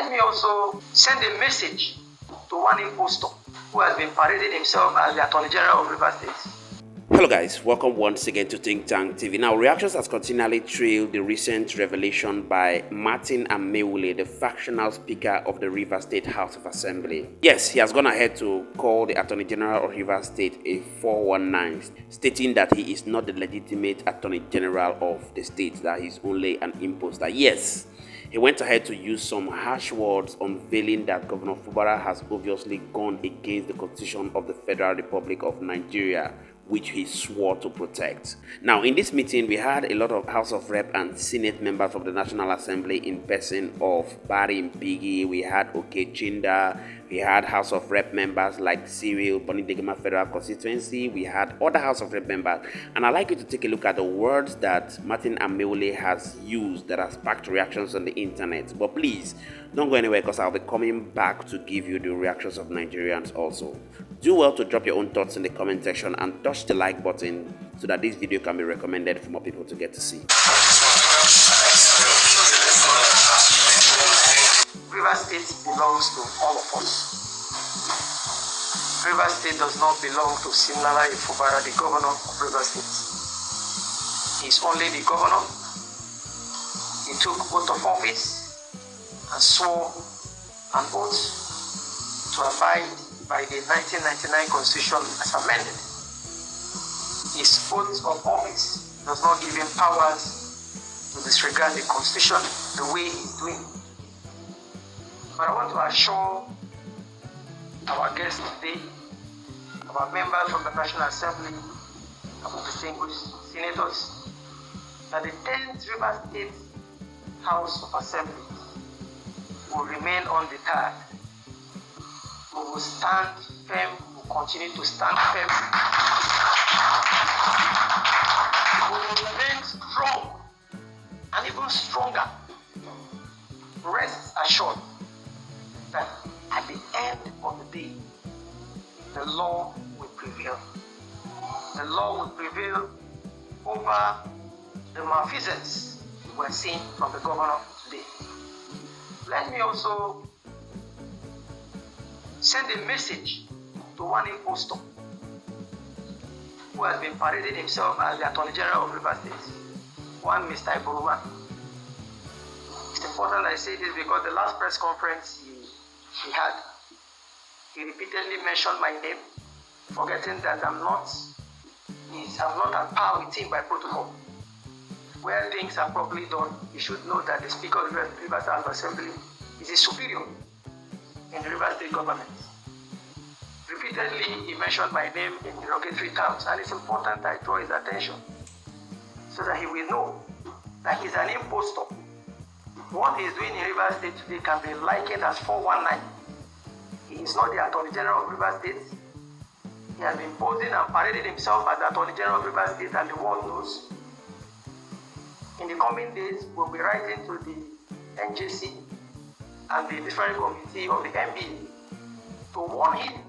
Let me also send a message to one impostor who has been parading himself as the Attorney General of Rivers State. Hello guys, welcome once again to Think Tank TV. Now, reactions has continually trailed the recent revelation by Ameahule, the factional speaker of the Rivers State House of Assembly. Yes, he has gone ahead to call the Attorney General of Rivers State a 419, stating that he is not the legitimate Attorney General of the state, that he is only an imposter. Yes, he went ahead to use some harsh words, unveiling that Governor Fubara has obviously gone against the Constitution of the Federal Republic of Nigeria, which he swore to protect. Now, in this meeting, we had a lot of House of Rep and Senate members of the National Assembly in person of Barry Mpigi. We had Okechinda. We had House of Rep members like Cyril Bonidegema Federal Constituency. We had other House of Rep members. And I'd like you to take a look at the words that Ameahule has used that has sparked reactions on the internet. But please, don't go anywhere because I'll be coming back to give you the reactions of Nigerians also. Do well to drop your own thoughts in the comment section and touch the like button so that this video can be recommended for more people to get to see. Rivers State belongs to all of us. Rivers State does not belong to Sim Fubara, the governor of Rivers State. He is only the governor. He took oath of office and swore an oath to abide by the 1999 Constitution as amended. His oath of office does not give him powers to disregard the Constitution the way he's doing. But I want to assure our guests today, our members from the National Assembly, our distinguished senators, that the 10th Rivers State House of Assembly will remain undeterred. We will stand firm, we will continue to stand firm. We will remain strong and even stronger. Rest assured that at the end of the day, the law will prevail. The law will prevail over the malfeasance we're seeing from the governor today. Let me also send a message to one impostor who has been parading himself as the Attorney General of Rivers State, one Mr. Ebuka. It's important I say this because the last press conference he had, he repeatedly mentioned my name, forgetting that I'm not at par with him by protocol. Where things are properly done, you should know that the Speaker of the Rivers State Assembly is a superior in the Rivers State government. Repeatedly, he mentioned my name in derogatory terms, and it's important I draw his attention so that he will know that he's an impostor. What he's doing in Rivers State today can be likened as 419. He is not the Attorney General of Rivers State. He has been posing and parading himself as the Attorney General of Rivers State, and the world knows. In the coming days, we'll be writing to the NJC and the different committee of the NBA to warn him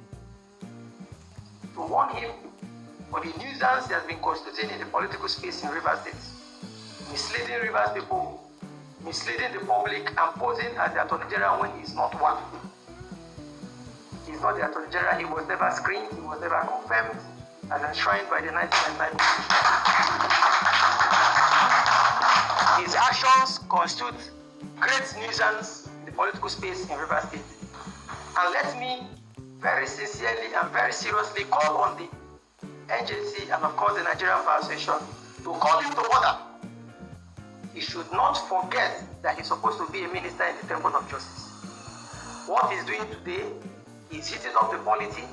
for the nuisance that has been constituting in the political space in Rivers State, misleading Rivers people, misleading the public, and posing as the Attorney General when he is not one. He is not the Attorney General. He was never screened. He was never confirmed as enshrined by the 1999 Constitution. His actions constitute great nuisance in the political space in Rivers State. And let me very sincerely and very seriously call on the NJC and of course the Nigerian Bar Association to call him to order. He should not forget that he's supposed to be a minister in the Temple of Justice. What he's doing today is hitting up the polity,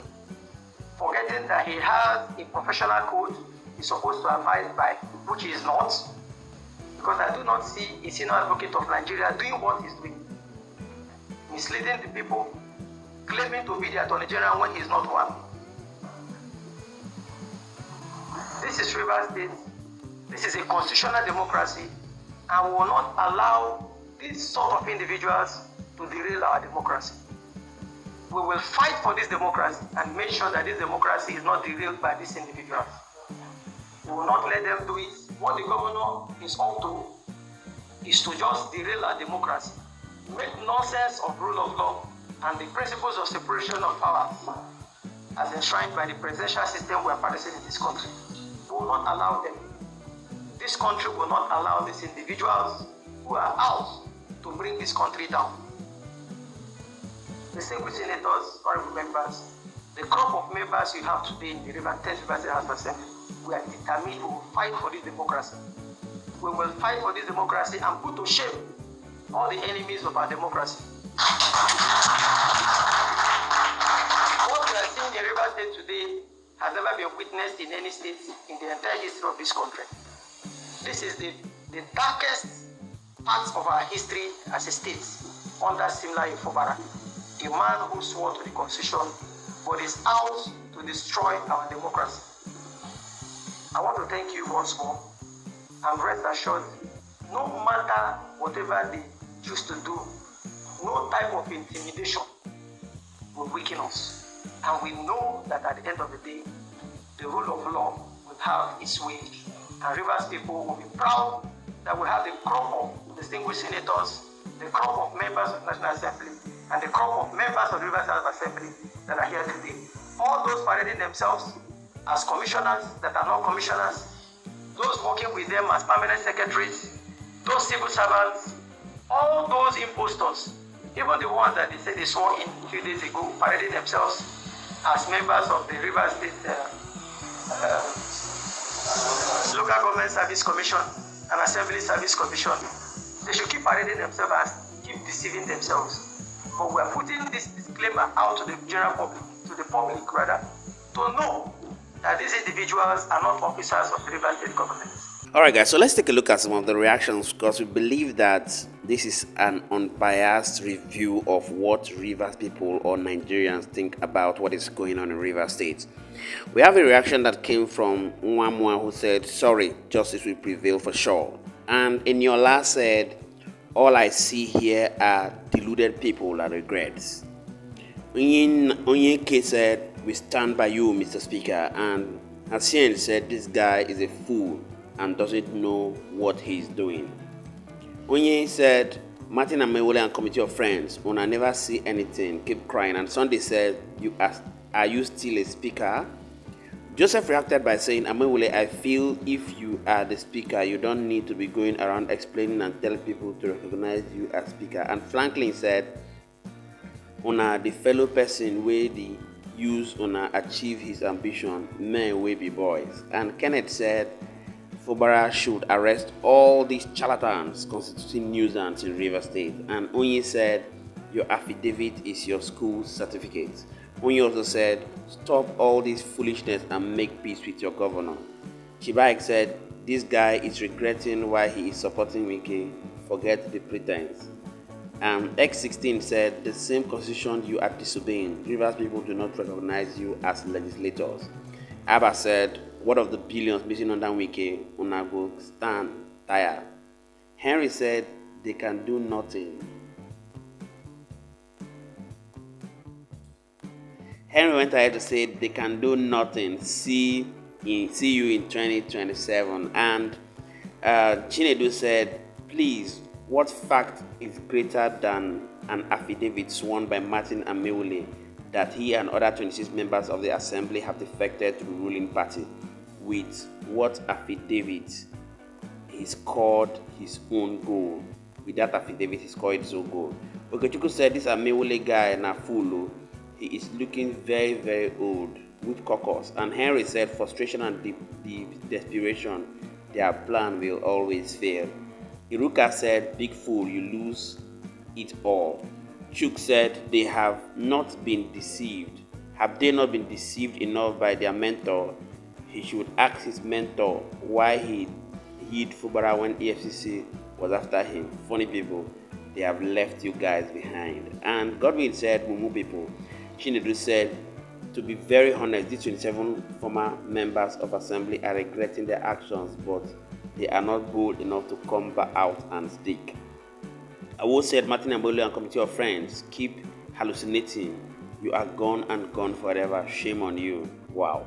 forgetting that he has a professional code he's supposed to abide by, which he is not. Because I do not see a senior advocate of Nigeria doing what he's doing. Misleading the people, claiming to be the Attorney General when he's not one. This is Rivers State. This is a constitutional democracy, and we will not allow these sort of individuals to derail our democracy. We will fight for this democracy and make sure that this democracy is not derailed by these individuals. We will not let them do it. What the governor is up to is to just derail our democracy make nonsense of rule of law and the principles of separation of powers as enshrined by the presidential system we are practicing in this country. We will not allow them. This country will not allow these individuals who are out to bring this country down. Distinguished senators, honorable members, the crop of members you have today in the 10th River State House of Assembly, we are determined to fight for this democracy. We will fight for this democracy and put to shame all the enemies of our democracy. What we are seeing in River State today has never been witnessed in any state in the entire history of this country. This is the darkest part of our history as a state under Sim Fubara, a man who swore to the Constitution but is out to destroy our democracy. I want to thank you once more, and rest assured, no matter whatever they choose to do, no type of intimidation will weaken us. And we know that at the end of the day, the rule of law will have its way. And Rivers people will be proud that we have the crop of distinguished senators, the crop of members of the National Assembly, and the crop of members of the Rivers House of Assembly that are here today. All those parading themselves as commissioners that are not commissioners, those working with them as permanent secretaries, those civil servants, all those impostors, even the ones that they said they swore in a few days ago, parading themselves as members of the River State Local Government Service Commission and Assembly Service Commission. They should keep parading themselves and keep deceiving themselves. But we are putting this disclaimer out to the general public, to the public rather, to know that these individuals are not officers of the River State government. Alright guys, so let's take a look at some of the reactions because we believe that this is an unbiased review of what Rivers people or Nigerians think about what is going on in Rivers State. We have a reaction that came from Nwamwa who said, sorry, justice will prevail for sure. And Eniola said, all I see here are deluded people that regrets. Onyeke said, we stand by you, Mr. Speaker. And Hassan said, this guy is a fool and doesn't know what he's doing. Onye said, Martin Ameahule and committee of friends, when I never see anything, keep crying. And Sunday said, are you still a speaker? Joseph reacted by saying, Ameahule, I feel if you are the speaker, you don't need to be going around explaining and telling people to recognize you as speaker. And Franklin said, Una the fellow person where the use Una achieve his ambition, men will be boys. And Kenneth said, Fubara should arrest all these charlatans constituting nuisance in River State. And Onye said, your affidavit is your school certificate. Onye also said, stop all this foolishness and make peace with your governor. Chibaik said, this guy is regretting why he is supporting Wike. Forget the pretense. And X16 said, the same constitution you are disobeying. Rivers people do not recognize you as legislators. Abba said, what of the billions missing under Wike? Una go stand tired. Henry said, they can do nothing. Henry went ahead to say, they can do nothing. See you in 2027. And Chinedu said, please, what fact is greater than an affidavit sworn by Martin Ameahule that he and other 26 members of the assembly have defected to the ruling party? With what affidavit he scored his own goal? With that affidavit he scored his own goal. Okechukwu said this Ameahule guy na fool. He is looking very, very old with caucus. And Henry said frustration and desperation, their plan will always fail. Iruka said, big fool, you lose it all. Chuk said, they have not been deceived. Have they not been deceived enough by their mentor? He should ask his mentor why he hid Fubara when EFCC was after him. Funny people, they have left you guys behind. And Godwin said, Mumu people. Chinedu said, to be very honest, these 27 former members of assembly are regretting their actions, but they are not bold enough to come back out and speak. Awo said, Martin Ameahule and committee of friends, keep hallucinating. You are gone and gone forever. Shame on you. Wow.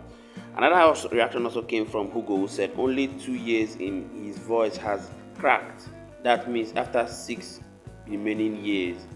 Another reaction also came from Hugo, who said, only 2 years in his voice has cracked. That means after 6 remaining years